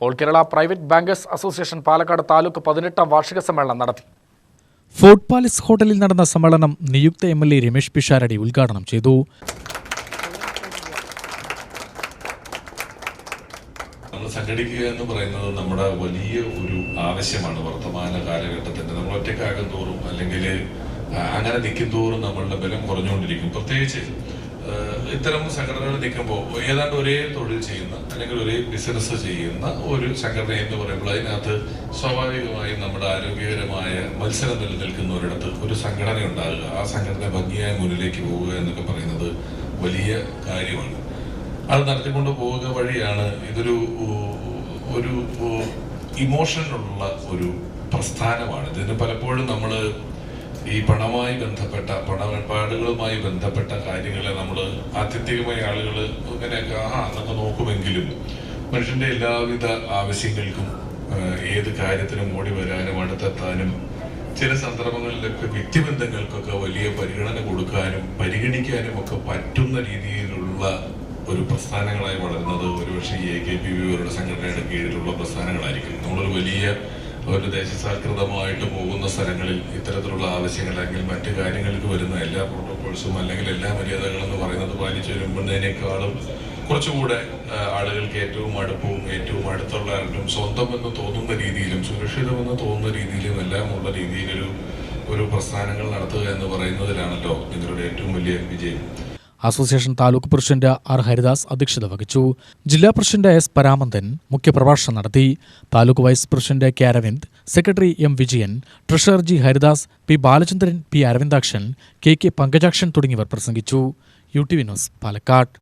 All Kerala private bankers association Palakkad taluk 18ാം വാർഷിക സമ്മേളനം നടത്തി. ഫോർട്ട് പാലസ് ഹോട്ടലിൽ നടന്ന സമ്മേളനം നിയുക്ത MLA രമേശ് പിഷാരടി ഉദ്ഘാടനം ചെയ്തു. സംഘടിക്കുക എന്ന് പറയുന്നത് നമ്മുടെ വലിയ ഒരു ആവശ്യമാണ്. വർത്തമാന കാലഘട്ടത്തിന്റെ നമ്മൾ ഒറ്റക്കാകും തോറും അല്ലെങ്കിൽ അങ്ങനെ നിൽക്കും തോറും നമ്മളുടെ ബലം കുറഞ്ഞുകൊണ്ടിരിക്കും. പ്രത്യേകിച്ച് ഇത്തരം സംഘടനകൾ നിൽക്കുമ്പോൾ ഏതാണ്ട് ഒരേ തൊഴിൽ ചെയ്യുന്ന അല്ലെങ്കിൽ ഒരേ ബിസിനസ് ചെയ്യുന്ന ഒരു സംഘടന എന്ന് പറയുമ്പോൾ അതിനകത്ത് സ്വാഭാവികമായും നമ്മുടെ ആരോഗ്യകരമായ മത്സരം നിലനിൽക്കുന്ന ഒരിടത്ത് ഒരു സംഘടന ഉണ്ടാകുക, ആ സംഘടന ഭംഗിയായ മുന്നിലേക്ക് പോവുക എന്നൊക്കെ പറയുന്നത് വലിയ കാര്യമാണ്. അത് നടത്തിക്കൊണ്ട് പോവുക വഴിയാണ് ഇതൊരു ഒരു ഇമോഷനുള്ള ഒരു പ്രസ്ഥാനമാണ്. ഇതിന് പലപ്പോഴും നമ്മൾ ഈ പണവുമായി ബന്ധപ്പെട്ട പണമിടപാടുകളുമായി ബന്ധപ്പെട്ട കാര്യങ്ങളെ നമ്മൾ ആത്യന്തികമായ ആളുകൾ ഇങ്ങനെയൊക്കെ എന്നൊക്കെ നോക്കുമെങ്കിലും മനുഷ്യന്റെ എല്ലാവിധ ആവശ്യങ്ങൾക്കും ഏത് കാര്യത്തിനും ഓടി വരാനും അടുത്തെത്താനും ചില സന്ദർഭങ്ങളിലൊക്കെ വ്യക്തിബന്ധങ്ങൾക്കൊക്കെ വലിയ പരിഗണന കൊടുക്കാനും പരിഗണിക്കാനും ഒക്കെ പറ്റുന്ന രീതിയിലുള്ള ഒരു പ്രസ്ഥാനങ്ങളായി വളരുന്നത് ഒരുപക്ഷെ ഈ AKPB പോലുള്ള സംഘടനയുടെ കീഴിലുള്ള പ്രസ്ഥാനങ്ങളായിരിക്കും. നമ്മളൊരു വലിയ ഒരു ദേശസാൽകൃതമായിട്ട് പോകുന്ന സ്ഥലങ്ങളിൽ ഇത്തരത്തിലുള്ള ആവശ്യങ്ങൾ അല്ലെങ്കിൽ മറ്റു കാര്യങ്ങൾക്ക് വരുന്ന എല്ലാ പ്രോട്ടോകോൾസും അല്ലെങ്കിൽ എല്ലാ മര്യാദകളും എന്ന് പറയുന്നത് പാലിച്ചു വരുമ്പോഴേക്കാളും കുറച്ചുകൂടെ ആളുകൾക്ക് ഏറ്റവും അടുപ്പവും ഏറ്റവും അടുത്തുള്ളവരും സ്വന്തമെന്ന് തോന്നുന്ന രീതിയിലും സുരക്ഷിതമെന്ന് തോന്നുന്ന രീതിയിലും എല്ലാമുള്ള രീതിയിലൊരു പ്രസ്ഥാനങ്ങൾ നടത്തുക എന്ന് പറയുന്നതിലാണല്ലോ നിങ്ങളുടെ ഏറ്റവും വലിയ വിജയം. Association taluk president R. Haridas അധ്യക്ഷത വഹിച്ചു. ജില്ലാ പ്രസിഡന്റ് S. പരാമന്തൻ മുഖ്യപ്രഭാഷണം നടത്തി. Taluk vice president K. Aravind, secretary M. Vijayan, treasurer G. Haridas, P. Balachandran, P. Aravindakshan, K. Pankajakshan തുടങ്ങിയവർ പ്രസംഗിച്ചു. UTV news, Palakkad.